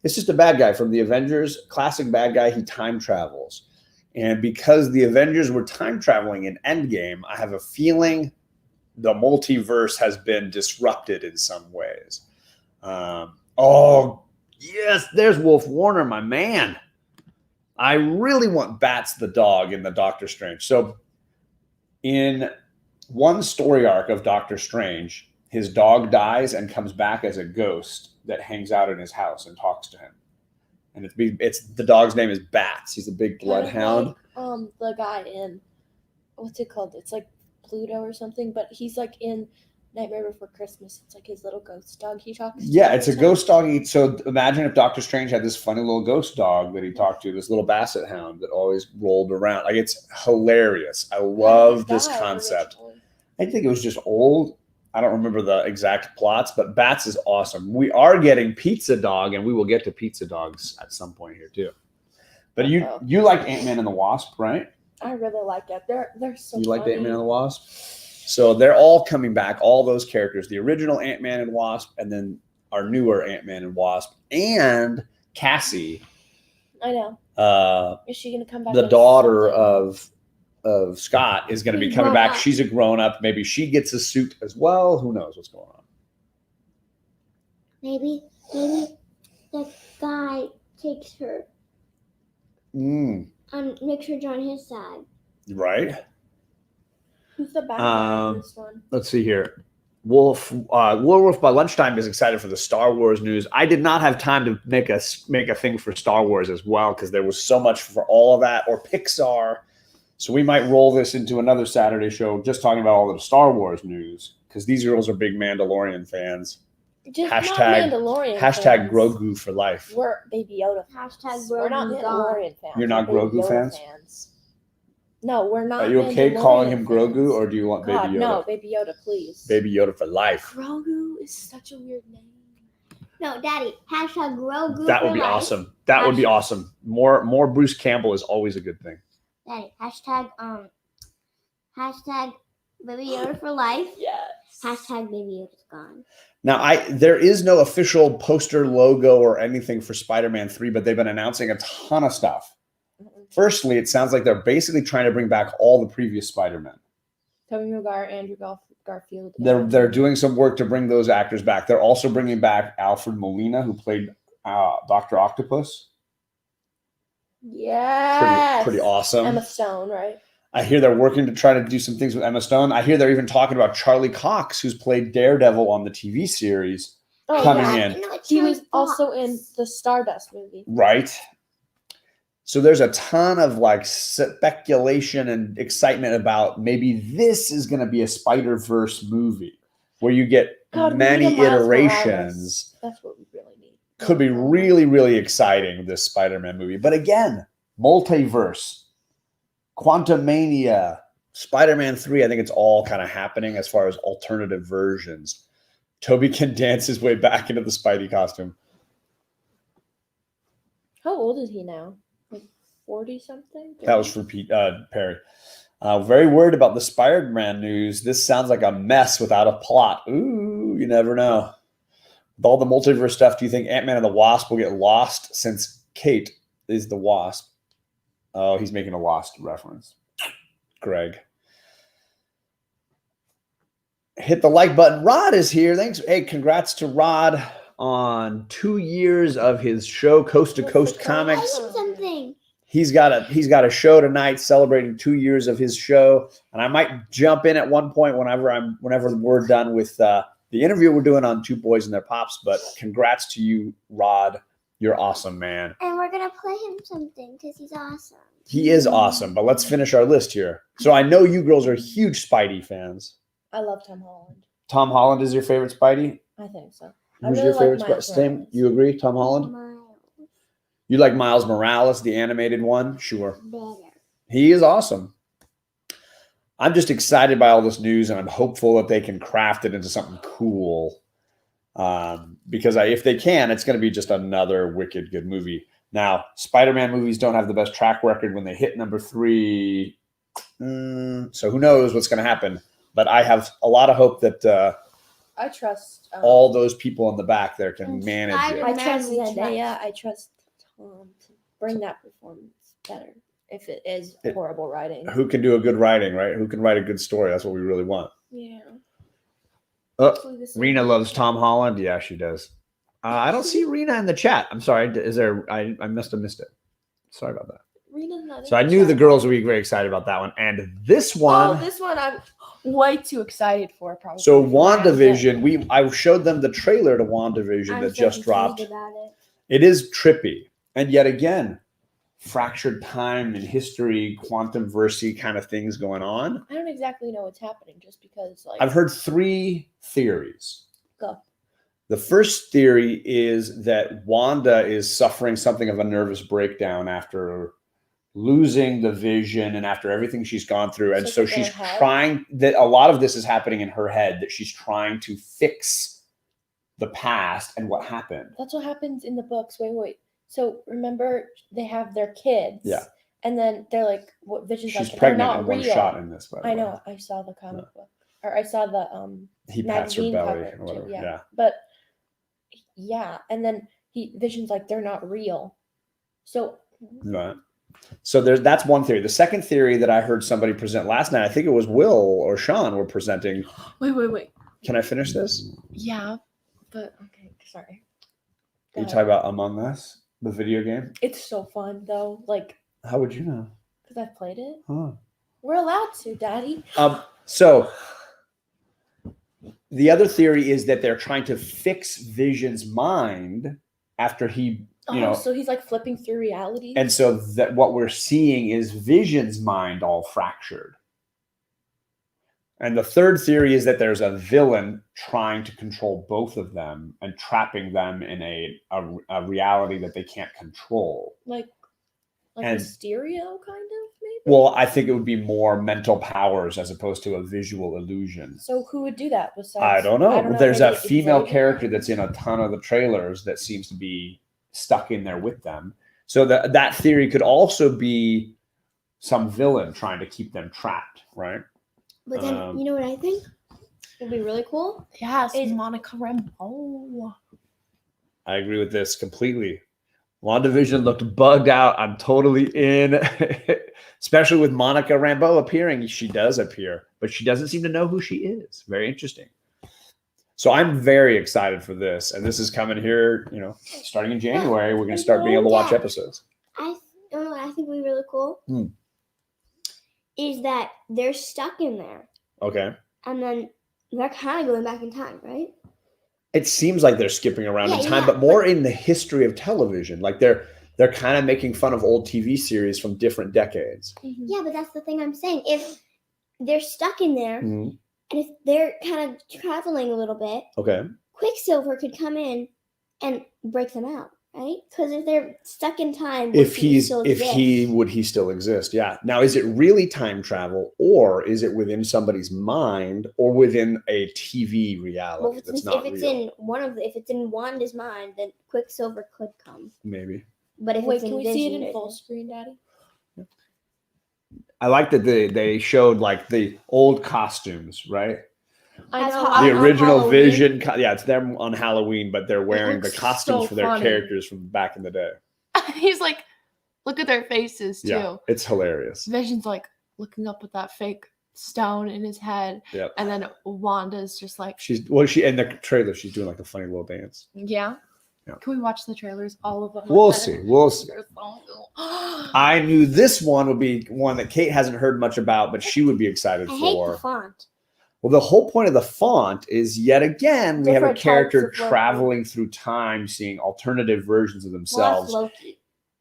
It's just a bad guy from the Avengers, classic bad guy. He time travels. And because the Avengers were time traveling in Endgame, I have a feeling the multiverse has been disrupted in some ways. Oh, yes, there's Wolf Warner, my man. I really want Bats the dog in the Doctor Strange. So in one story arc of Doctor Strange, his dog dies and comes back as a ghost that hangs out in his house and talks to him. And it's the dog's name is Bats. He's a big bloodhound. The guy in what's it called? It's Pluto or something, but he's in Nightmare Before Christmas. It's his little ghost dog he talks to. Yeah, it's a ghost dog. So imagine if Doctor Strange had this funny little ghost dog that he talked to, this little basset hound that always rolled around. It's hilarious. I love this concept. I think it was just old. I don't remember the exact plots, but Bats is awesome. We are getting Pizza Dog, and we will get to Pizza Dogs at some point here too. But you like AntMan and the Wasp, right? I really like it. They're so funny. You like AntMan and the Wasp? So they're all coming back, all those characters, the original AntMan and Wasp, and then our newer AntMan and Wasp, and Cassie. I know. Is she going to come back? The daughter of Scott is going to be coming back. She's a grown-up. Maybe she gets a suit as well. Who knows what's going on? Maybe the guy takes her and makes her join his side. Right. Who's the bad guy in this one? Let's see here. Wolf by lunchtime is excited for the Star Wars news. I did not have time to make a thing for Star Wars as well because there was so much for all of that, or Pixar. So we might roll this into another Saturday show just talking about all of the Star Wars news because these girls are big Mandalorian fans. Just Hashtag- not Mandalorian Hashtag fans. Grogu for life. We're Baby Yoda fans. Hashtag We're not Grogu Mandalorian fans. You're not We're Baby Grogu Yoda fans? No, we're not. Are you okay Mandalorian calling him fans. Grogu, or do you want God, Baby Yoda? no, Baby Yoda, please. Baby Yoda for life. Grogu is such a weird name. No, Daddy. Hashtag Grogu. That would for be life. awesome. That would be Hashtag- awesome. More Bruce Campbell is always a good thing. Daddy. Hashtag Baby Yoda for life. Yes. Hashtag Baby Yoda's gone. Now, there is no official poster, logo, or anything for Spider-Man 3, but they've been announcing a ton of stuff. Firstly, it sounds like they're basically trying to bring back all the previous Spider-Men. Tobey Maguire, Andrew Garfield. They're doing some work to bring those actors back. They're also bringing back Alfred Molina, who played Dr. Octopus. Yes. Pretty awesome. Emma Stone, right? I hear they're working to try to do some things with Emma Stone. I hear they're even talking about Charlie Cox, who's played Daredevil on the TV series, coming in. No, it's He was Charlie also Fox. in the Stardust movie. Right? So there's a ton of like speculation and excitement about maybe this is going to be a Spider-Verse movie where you get God, we many need a Miles iterations. Morales. That's what we really need. Could be really, really exciting, this Spider-Man movie. But again, multiverse, Quantumania, Spider-Man 3, I think it's all kind of happening as far as alternative versions. Toby can dance his way back into the Spidey costume. How old is he now? Like 40-something? That was for Perry. Very worried about the Spider-Man news. This sounds like a mess without a plot. Ooh, you never know. With all the multiverse stuff, do you think Ant-Man and the Wasp will get lost since Kate is the Wasp? Oh, he's making a Lost reference. Greg. Hit the like button. Rod is here. Thanks. Hey, congrats to Rod on 2 years of his show, Coast to Coast Comics. Tell him something. He's got a show tonight celebrating 2 years of his show, and I might jump in at one point whenever we're done with the interview we're doing on Two Boys and Their Pops. But congrats to you, Rod. You're awesome, man. And we're gonna play him something because he's awesome. He is awesome. But let's finish our list here. So I know you girls are huge Spidey fans. I love Tom Holland. Tom Holland is your favorite Spidey? I think so. Who's I your really favorite like Spidey? Miles Same. Morales. You agree, Tom Holland? Miles You like Miles Morales, the animated one? Sure. better. He is awesome. I'm just excited by all this news, and I'm hopeful that they can craft it into something cool. Because if they can, it's going to be just another wicked good movie. Now, Spider-Man movies don't have the best track record when they hit number 3. So who knows what's going to happen. But I have a lot of hope that I trust all those people in the back there can And manage I it. trust We Zendaya. I trust Tom to bring that performance better. If it is horrible writing. Who can do a good writing, right? Who can write a good story? That's what we really want. Yeah. Rena loves Tom Holland. Yeah, she does. I don't see Rena in the chat. I'm sorry. Is there? I must have missed it. Sorry about that. Rena's not. So I knew the girls would be very excited about that one. And this one. Oh, this one I'm. Way too excited for probably. So WandaVision, I showed them the trailer to WandaVision I'm that so just dropped. confused about it. It is trippy. And yet again, fractured time and history, quantum versy kind of things going on. I don't exactly know what's happening just because like I've heard 3 theories. Go. The first theory is that Wanda is suffering something of a nervous breakdown after losing the vision and after everything she's gone through. And so she's trying that a lot of this is happening in her head, that she's trying to fix the past and what happened. That's what happens in the books. Wait. So remember they have their kids. Yeah. And then they're like, what Vision's She's like, pregnant they're not in one real. shot in this, by the I way. know. I saw the comic book. Or I saw the He pats her magazine belly cover or whatever. too, Yeah. But yeah, and then Vision's like, they're not real. So Right. So that's one theory. The second theory that I heard somebody present last night, I think it was Will or Sean were presenting. Wait. Can I finish this? Yeah, but okay, sorry. You talk about Among Us, the video game? It's so fun though, like How would you know? because I've played it. Huh. We're allowed to, Daddy. So the other theory is that they're trying to fix Vision's mind after he, so he's like flipping through reality. and so that what we're seeing is Vision's mind all fractured. And the third theory is that there's a villain trying to control both of them and trapping them in a reality that they can't control. Like And- Mysterio, kind of, maybe? Well, I think it would be more mental powers as opposed to a visual illusion. So who would do that besides? I don't know. There's a maybe female Xavier? character that's in a ton of the trailers that seems to be stuck in there with them. So that theory could also be some villain trying to keep them trapped, right? But then, you know what I think? It'd be really cool. Yes, Is- Monica Rambeau. I agree with this completely. WandaVision looked bugged out. I'm totally in, especially with Monica Rambeau appearing. She does appear, but she doesn't seem to know who she is. Very interesting. So I'm very excited for this. And this is coming here, starting in January. We're going to start being able to watch episodes. I don't know what I think would be really cool is that they're stuck in there, Okay. and then they're kind of going back in time, right? It seems like they're skipping around in Yeah, time, yeah, but more in the history of television. Like they're kind of making fun of old TV series from different decades. Mm-hmm. Yeah, but that's the thing I'm saying. If they're stuck in there, Mhm. and if they're kind of traveling a little bit, Okay. Quicksilver could come in and break them out, right? Because if they're stuck in time, If would he still exist? would he still exist? Yeah. Now, is it really time travel, or is it within somebody's mind, or within a TV reality Well, if that's it's, not if it's real? if it's in Wanda's mind, then Quicksilver could come. Maybe. But if Wait, it's in can we see it Vision, in full screen, Daddy? I like that they showed like the old costumes, right? I As know. Hawkeye- The on original Halloween. Vision. Yeah, it's them on Halloween, but they're wearing the looks costumes so for their funny. characters from back in the day. He's like, look at their faces too. Yeah, it's hilarious. Vision's like looking up with that fake stone in his head, Yep. and then Wanda's just like, She in the trailer, she's doing like a funny little dance. yeah. Yeah. Can we watch the trailers? All of them. We'll see. We'll see. They're so cool. I knew this one would be one that Kate hasn't heard much about, but she would be excited I hate for. the font. Well, the whole point of the font is yet again we have a Different types character of Loki. traveling through time, seeing alternative versions of Well, that's themselves. Loki.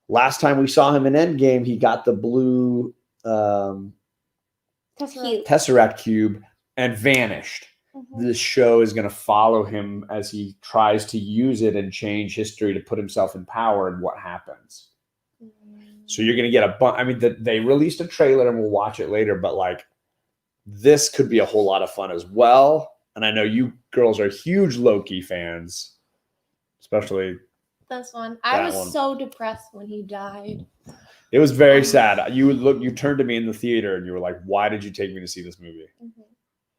Last time we saw him in Endgame, he got the blue Cute. Tesseract cube and vanished. Mhm. This show is going to follow him as he tries to use it and change history to put himself in power and what happens. So you're going to get a bunch. I mean, they released a trailer and we'll watch it later, but like this could be a whole lot of fun as well. And I know you girls are huge Loki fans, especially. This one. I That was one. so depressed when he died. It was very sad. You turned to me in the theater and you were like, "Why did you take me to see this movie?"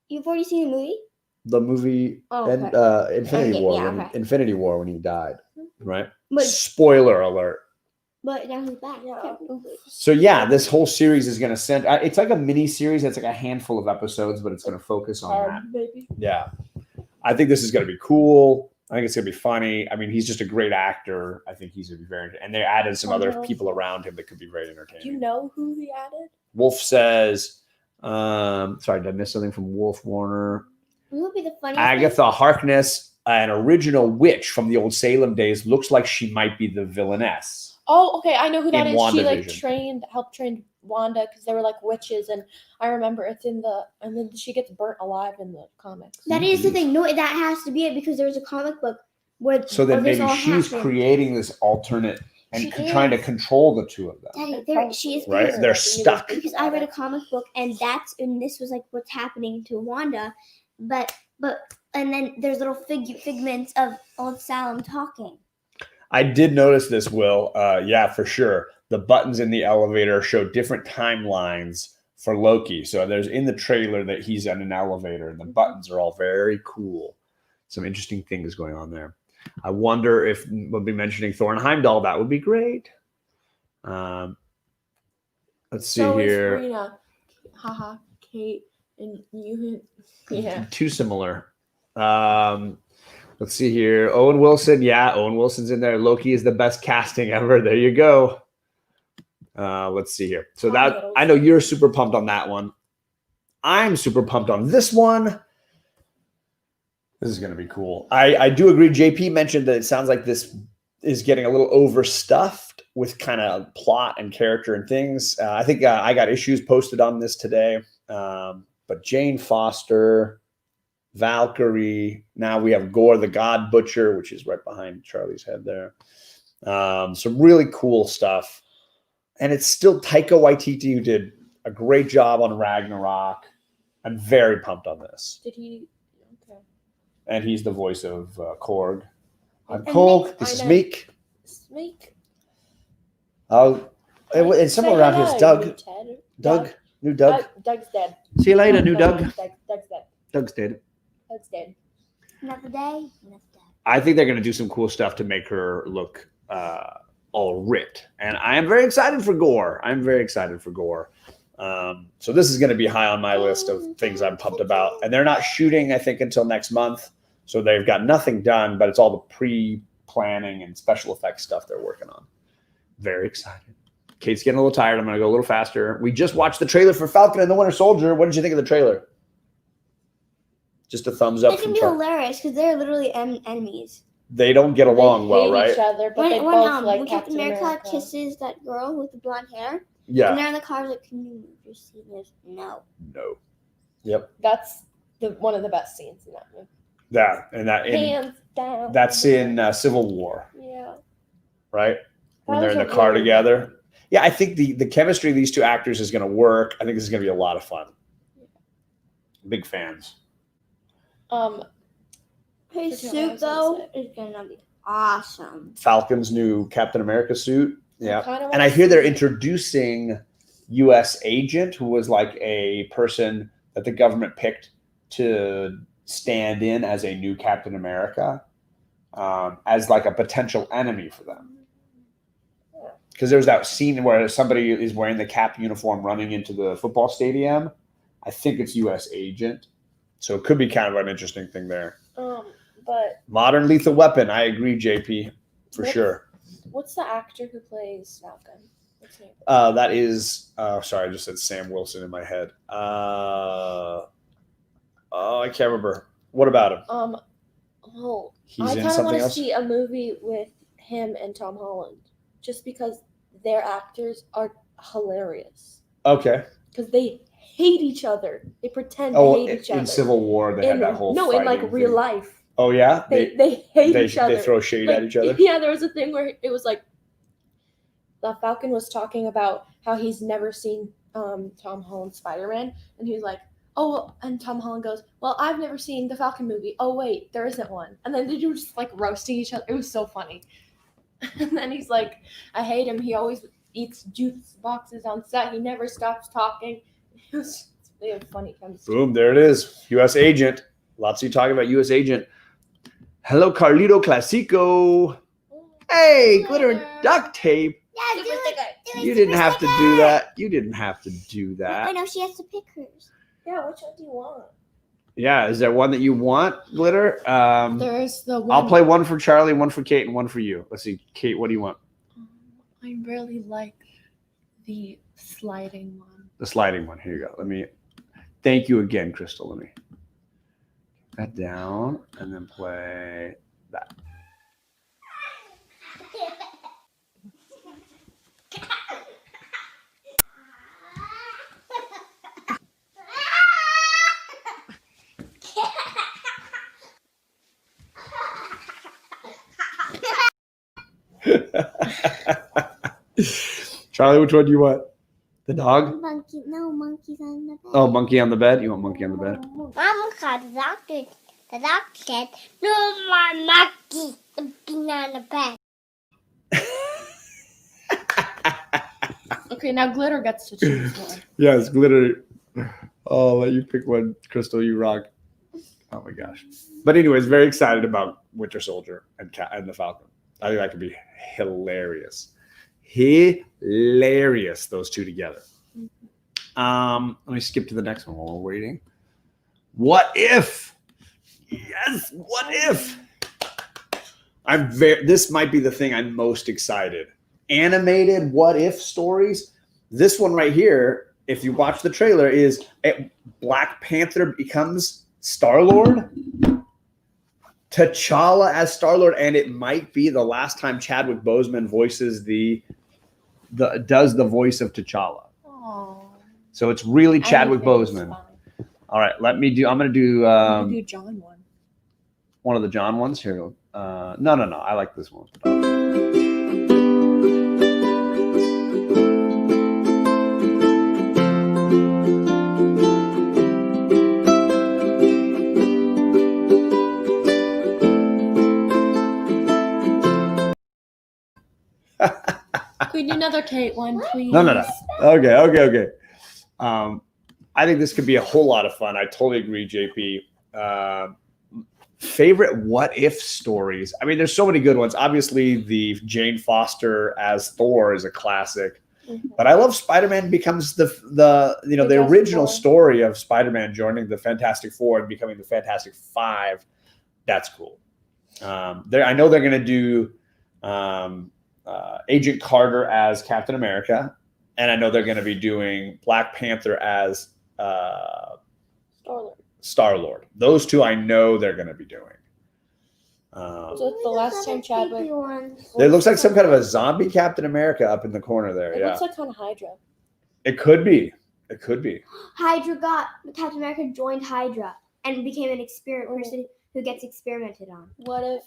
You've already seen the movie? The movie Oh, and okay. Infinity Okay, War. yeah, when, okay. Infinity War when he died, right? But Spoiler alert. now he's back. Yeah. So yeah, this whole series is going to send. It's like a mini series. It's like a handful of episodes, but it's going to focus on that. Maybe. Yeah, I think this is going to be cool. I think it's going to be funny. I mean, he's just a great actor. I think he's going to be very. And they added some other people around him that could be very entertaining. Do you know who he added? Wolf says. Sorry, did I miss something from Wolf Warner? What would be the funniest Agatha Harkness, an original witch from the old Salem days, looks like she might be the villainess. Oh, okay. I know who that In is. She like WandaVision. helped train Wanda because they were like witches, and I remember it's in and then she gets burnt alive in the comics. That is the thing. No, that has to be it because there's a comic book where So then this maybe all she's happened. creating this alternate and She trying to is. control the two of them. Daddy, she is Right? because- They're stuck. because I read a comic book and this was like what's happening to Wanda, but and then there's little figments of old Salem talking. I did notice this, Will. Yeah, for sure. The buttons in the elevator show different timelines for Loki. So there's in the trailer that he's on an elevator, and the buttons are all very cool. Some interesting things going on there. I wonder if we'll be mentioning Thor and Heimdall. That would be great. Let's see So is here. Rena. Haha, Kate and you. Yeah. Too similar. Let's see here. Owen Wilson. Yeah, Owen Wilson's in there. Loki is the best casting ever. There you go. Let's see here. So that I know you're super pumped on that one. I'm super pumped on this one. This is going to be cool. I do agree. JP mentioned that it sounds like this is getting a little overstuffed with kind of plot and character and things. I think I got issues posted on this today. But Jane Foster, Valkyrie. Now we have Gore the God Butcher, which is right behind Charlie's head there. Some really cool stuff. And it's still Taika Waititi, who did a great job on Ragnarok. I'm very pumped on this. Did he? Okay. And he's the voice of Korg. I'm And Korg. Meek, This is I know. Meek. Meek. And somewhere around here is Doug. Doug. New Doug. Doug's dead. See you later, new Doug. Doug's dead. Doug's dead. Doug's dead. Another day, another day. I think they're going to do some cool stuff to make her look all ripped. And I am very excited for Gore. So this is going to be high on my list of things I'm pumped about. And they're not shooting, I think, until next month. So they've got nothing done, but it's all the pre-planning and special effects stuff they're working on. Very excited. Kate's getting a little tired. I'm going to go a little faster. We just watched the trailer for Falcon and the Winter Soldier. What did you think of the trailer? Just a thumbs up. It can be hilarious because they're literally enemies. They don't get along They well, hate right? Each other, but they When both like when Captain America kisses that girl with the blonde hair, Yeah. and they're in the car like, can you move your seat? And there's no. No. Yep. That's one of the best scenes in that movie. Hands down. That's in Civil War, Yeah. right? When That they're in was the a car really- together. Yeah, I think the chemistry of these two actors is going to work. I think this is going to be a lot of fun. Big fans. His Forget what I suit was though gonna is gonna be awesome. Falcon's new Captain America suit. Yeah. kinda And I wanna hear they're see- introducing U.S. agent, who was like a person that the government picked to stand in as a new Captain America, as like a potential enemy for them. Because there was that scene where somebody is wearing the Cap uniform running into the football stadium. I think it's U.S. agent. So it could be kind of an interesting thing there. But Modern lethal weapon. I agree, JP, for What's- sure. what's the actor who plays Falcon? What's his name? That is, sorry, I just said Sam Wilson in my head. I can't remember. What about him? Well, He's I in kind of something want to else? see a movie with him and Tom Holland, just because their actors are hilarious. Okay. Because they hate each other. They pretend Oh, to hate each other. in Civil War, they had that whole no, in like fighting real thing. life. Oh, yeah? They hate each other. They throw shade Like, at each other? Yeah, there was a thing where it was like the Falcon was talking about how he's never seen Tom Holland's Spider-Man, and he was like, oh, and Tom Holland goes, well, I've never seen the Falcon movie. Oh, wait, there isn't one. And then they were just like roasting each other. It was so funny. And then he's like, I hate him. He always eats juice boxes on set. He never stops talking. It was they have funny chemistry. Boom, there it is. U.S. agent. Lots of you talking about U.S. agent. Hello, Carlito Classico. Hey, glitter and duct tape. Yeah, do it. Do it You didn't super have to sticker. do that. You didn't have to do I that. know she has to pick hers. Yeah, which one do you want? Yeah, is there one that you want, Glitter? There's the one. I'll play one for Charlie, one for Kate, and one for you. Let's see. Kate, what do you want? I really like the sliding one. The sliding one. Here you go. Let me thank you again, Crystal. Let me get that down and then play that. Charlie, which one do you want? The dog? Monkey, no, monkey's on the bed. Oh, monkey on the bed? You want monkey on the bed? Mama called the doctor. The doctor said, no more monkey looking on the bed. Okay, now Glitter gets to choose one. Yes, Glitter. Oh, I'll let you pick one. Crystal, you rock. Oh my gosh. But anyways, very excited about Winter Soldier and the Falcon. I think that could be hilarious. Hilarious, those two together. Let me skip to the next one while we're waiting. What if? Yes, what if? This might be the thing I'm most excited. Animated what if stories. This one right here, if you watch the trailer, is Black Panther becomes Star-Lord. T'Challa as Star-Lord, and it might be the last time Chadwick Boseman voices does the voice of T'Challa. Oh. So it's really Chadwick Anything is Boseman. fine. All right, I'm gonna do You do John one. one of the John ones here. No, I like this one. Could we do another Kate one, please? No. Okay. I think this could be a whole lot of fun. I totally agree, JP. Favorite what if stories? I mean, there's so many good ones. Obviously, the Jane Foster as Thor is a classic. But I love Spider-Man becomes the original story of Spider-Man joining the Fantastic Four and becoming the Fantastic Five. That's cool. I know they're going to do Agent Carter as Captain America, and I know they're going to be doing Black Panther as Star-Lord. Those two I know they're going to be doing. So it's the last time Chadwick. It looks like some kind of a zombie Captain America up in the corner there. It looks like kind of Hydra. It could be. Hydra Captain America joined Hydra and became an person who gets experimented on. What if?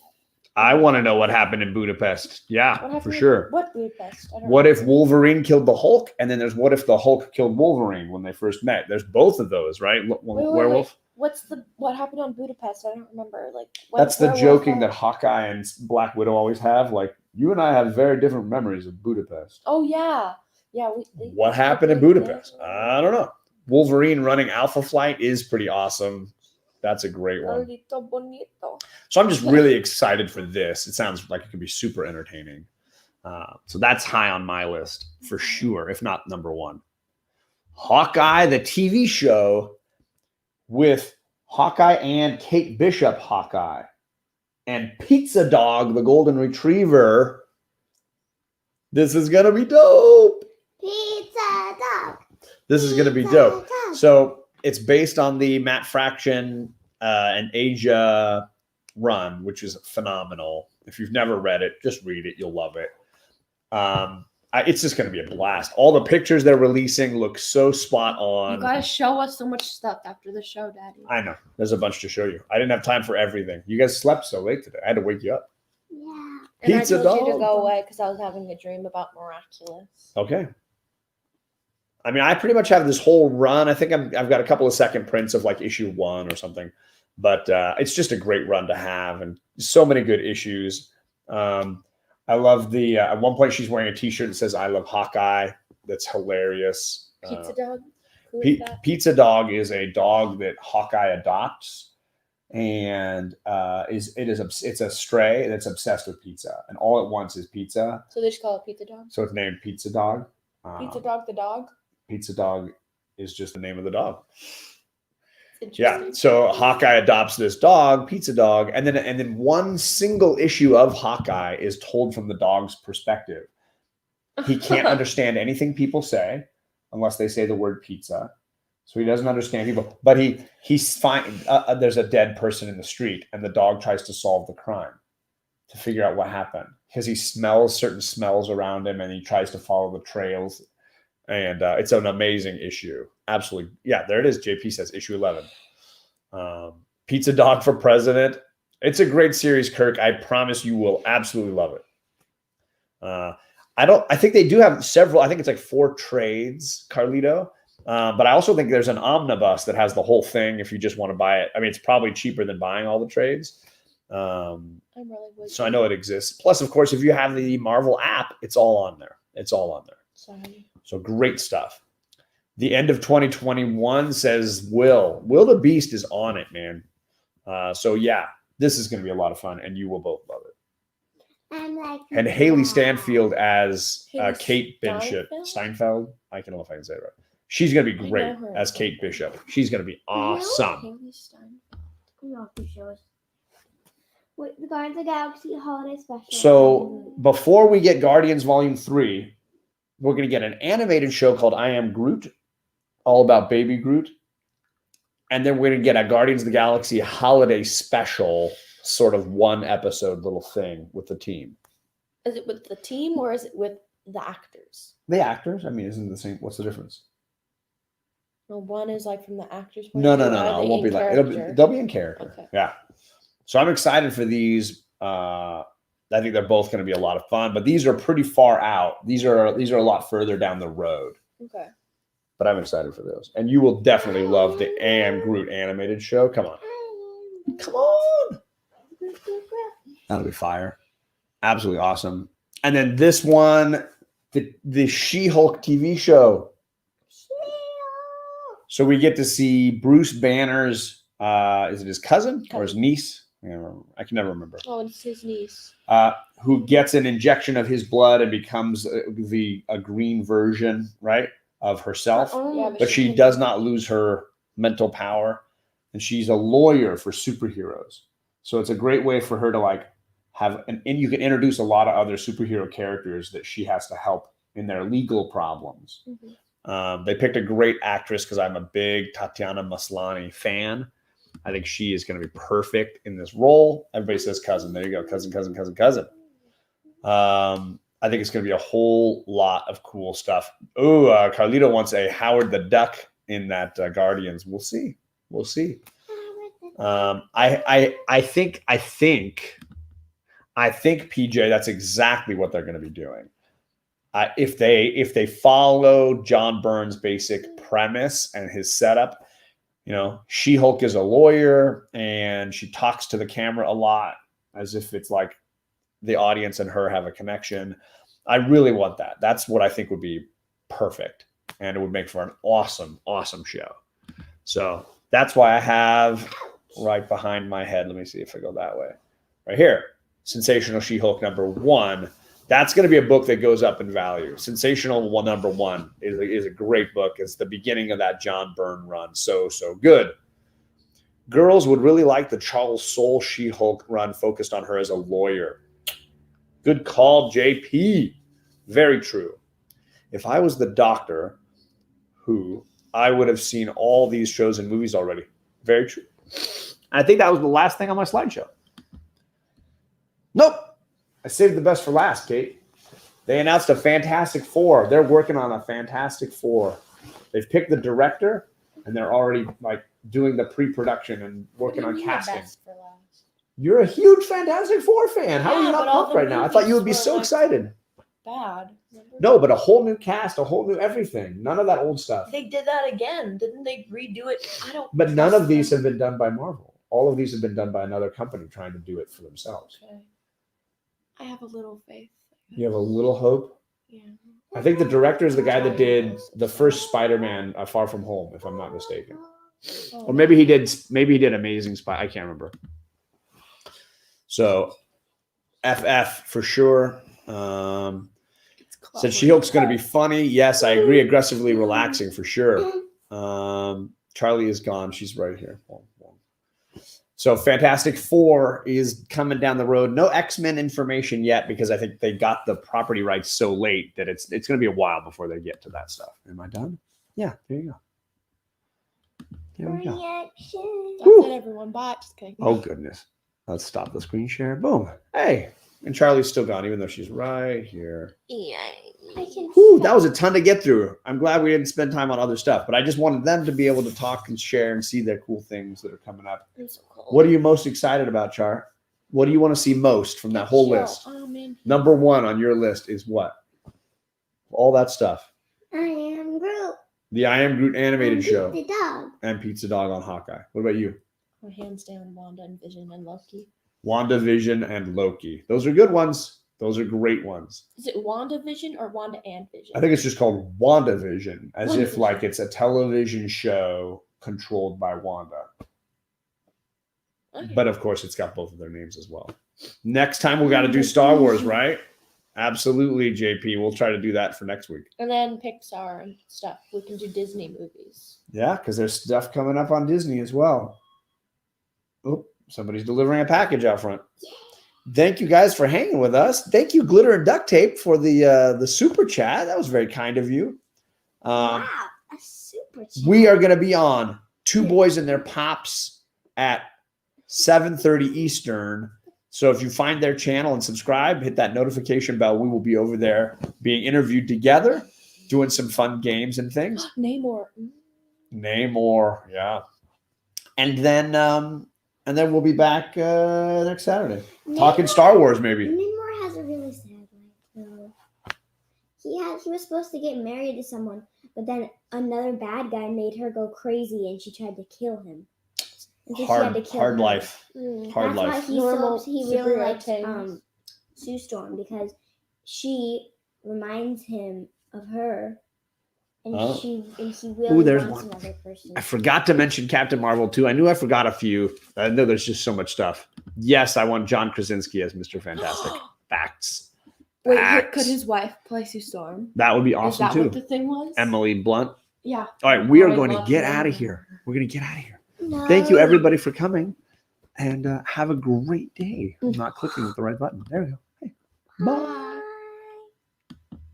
I want to know what happened in Budapest. Yeah, for sure. What Budapest? What if Wolverine killed the Hulk? And then there's what if the Hulk killed Wolverine when they first met? There's both of those, right? Werewolf. What happened on Budapest? I don't remember. That's the joking that Hawkeye and Black Widow always have. Like, you and I have very different memories of Budapest. Oh yeah. What happened in Budapest? I don't know. Wolverine running Alpha Flight is pretty awesome. That's a great one. So I'm just really excited for this. It sounds like it could be super entertaining. So that's high on my list for sure, if not number one. Hawkeye, the TV show with Hawkeye and Kate Bishop Hawkeye and Pizza Dog, the golden retriever. This is going to be dope. Pizza Dog. This is going to be dope. So it's based on the Matt Fraction and Asia run, which is phenomenal. If you've never read it, just read it. You'll love it. It's just going to be a blast. All the pictures they're releasing look so spot on. You got to show us so much stuff after the show, Daddy. I know. There's a bunch to show you. I didn't have time for everything. You guys slept so late today. I had to wake you up. Yeah. Pizza and I told you Dog. to go away because I was having a dream about Miraculous. Okay. I mean, I pretty much have this whole run. I think I've got a couple of second prints of like issue 1 or something, but it's just a great run to have and so many good issues. I love the at one point she's wearing a T-shirt that says "I love Hawkeye." That's hilarious. Pizza Dog. Pizza Dog is a dog that Hawkeye adopts, and it's a stray that's obsessed with pizza, and all it wants is pizza. So they just call it Pizza Dog. So it's named Pizza Dog. Pizza Dog the dog. Pizza Dog is just the name of the dog. Yeah. So Hawkeye adopts this dog, Pizza Dog, and then one single issue of Hawkeye is told from the dog's perspective. He can't understand anything people say unless they say the word pizza. So he doesn't understand people. But he's fine. There's a dead person in the street, and the dog tries to solve the crime to figure out what happened because he smells certain smells around him, and he tries to follow the trails. And it's an amazing issue. Absolutely. Yeah, there it is. JP says issue 11. Pizza Dog for President. It's a great series, Kirk. I promise you will absolutely love it. I think they do have several. I think it's like 4 trades, Carlito. But I also think there's an omnibus that has the whole thing if you just want to buy it. I mean, it's probably cheaper than buying all the trades. So I know it exists. Plus, of course, if you have the Marvel app, it's all on there. Sorry. So great stuff. The end of 2021 says Will the Beast is on it, man. So yeah, this is going to be a lot of fun, and you will both love it. And Haley Stanfield as Kate Bishop. Steinfeld? I don't know if I can say it right. She's going to be great as Kate Bishop. She's going to be awesome. Wait, the Guardians of the Galaxy Holiday Special. So before we get Guardians Volume 3, we're going to get an animated show called I Am Groot, all about Baby Groot. And then we're going to get a Guardians of the Galaxy Holiday Special sort of one episode little thing with the team. Is it with the team or is it with the actors? The actors, I mean, isn't it the same? What's the difference? Well, one is like from the actors' point No, of view. no, no, or no. they It won't be in like character? they'll be in character. Okay. Yeah. So I'm excited for these. I think they're both going to be a lot of fun, but these are pretty far out. These are a lot further down the road. Okay. But I'm excited for those. And you will definitely love the Groot animated show. Come on. Come on. That'll be fire. Absolutely awesome. And then this one, the She-Hulk TV show. So we get to see Bruce Banner's, is it his cousin or his niece? I can never remember. Oh, it's his niece. Who gets an injection of his blood and becomes a green version, right, of herself. Yeah, But she does not lose her mental power. And she's a lawyer for superheroes. So it's a great way for her to like have and you can introduce a lot of other superhero characters that she has to help in their legal problems. Mm-hmm. They picked a great actress because I'm a big Tatiana Maslany fan. I think she is going to be perfect in this role. Everybody says cousin. There you go. Cousin. I think it's going to be a whole lot of cool stuff. Oh, Carlito wants a Howard the Duck in that Guardians. We'll see. I think PJ, that's exactly what they're going to be doing. If they follow John Byrne's basic premise and his setup, She-Hulk is a lawyer and she talks to the camera a lot as if it's like the audience and her have a connection. I really want that. That's what I think would be perfect. And it would make for an awesome, awesome show. So that's why I have right behind my head. Let me see if I go that way. Right here. Sensational She-Hulk #1. That's going to be a book that goes up in value. Sensational #1 is a great book. It's the beginning of that John Byrne run. So good. Girls would really like the Charles Soule She-Hulk run focused on her as a lawyer. Good call, JP. Very true. If I was the Doctor Who, I would have seen all these shows and movies already. Very true. I think that was the last thing on my slideshow. Nope. I saved the best for last, Kate. They announced a Fantastic Four. They're working on a Fantastic Four. They've picked the director, and they're already like doing the pre-production and working on casting. Best for last. You're a huge Fantastic Four fan. How are you Yeah, not but all pumped the right now? I thought you would be movies so were, excited. Bad. Remember? No, but a whole new cast, a whole new everything. None of that old stuff. They did that again. Didn't they redo it? But none of these have been done by Marvel. All of these have been done by another company trying to do it for themselves. Okay. I have a little faith. You have a little hope? Yeah. I think the director is the guy that did the first Spider-Man, Far From Home, if I'm not mistaken. Oh, Or maybe he did Amazing Spy. I can't remember. So, FF for sure. Said She-Hulk's going to be funny. Yes, I agree. Aggressively relaxing for sure. Charlie is gone. She's right here. So Fantastic Four is coming down the road. No X-Men information yet because I think they got the property rights so late that it's going to be a while before they get to that stuff. Am I done? Yeah, there you go. There we go. That's it, everyone. Bye. Just kidding. Oh, goodness. Let's stop the screen share. Boom. Hey. And Charlie's still gone, even though she's right here. Yeah. Whew, that was a ton to get through. I'm glad we didn't spend time on other stuff, but I just wanted them to be able to talk and share and see their cool things that are coming up. I'm so cold. What are you most excited about, Char? What do you want to see most from that whole list? Oh, man. #1 on your list is what? All that stuff. I am Groot. The I Am Groot animated show. The dog. And Pizza Dog on Hawkeye. What about you? Hands down, Wanda and Vision and Loki. WandaVision and Loki. Those are good ones. Those are great ones. Is it WandaVision or Wanda and Vision? I think it's just called WandaVision, as if WandaVision. like it's a television show controlled by Wanda. Okay. But of course, it's got both of their names as well. Next time, we got to do Star Wars, right? Absolutely, JP. We'll try to do that for next week. And then Pixar and stuff. We can do Disney movies. Yeah, because there's stuff coming up on Disney as well. Oh, somebody's delivering a package out front. Thank you guys for hanging with us. Thank you, Glitter and Duct Tape, for the super chat. That was very kind of you. Wow, a super chat. We are going to be on Two Boys and Their Pops at 7:30 Eastern. So if you find their channel and subscribe, hit that notification bell. We will be over there being interviewed together, doing some fun games and things. Namor. Namor, yeah. And then we'll be back next Saturday talking Star Wars, maybe. Namor has a really sad life, though. He was supposed to get married to someone, but then another bad guy made her go crazy, and she tried to kill him. And so she had to kill Hard him. life. Hard That's why life. he really liked stereotypes. Sue Storm, because she reminds him of her, and he really there's wants one. another person. I forgot to mention Captain Marvel too. I knew I forgot a few. I know there's just so much stuff. Yes, I want John Krasinski as Mr. Fantastic. Facts. Wait, Facts. could his wife play Sue Storm? That would be Is awesome that too. what the thing was? Emily Blunt. Yeah. All right, we are I going to love get her. out of here. We're going to get out of here. No. Thank you, everybody, for coming, and have a great day. I'm not clicking with the right button. There we go. Hey. Bye.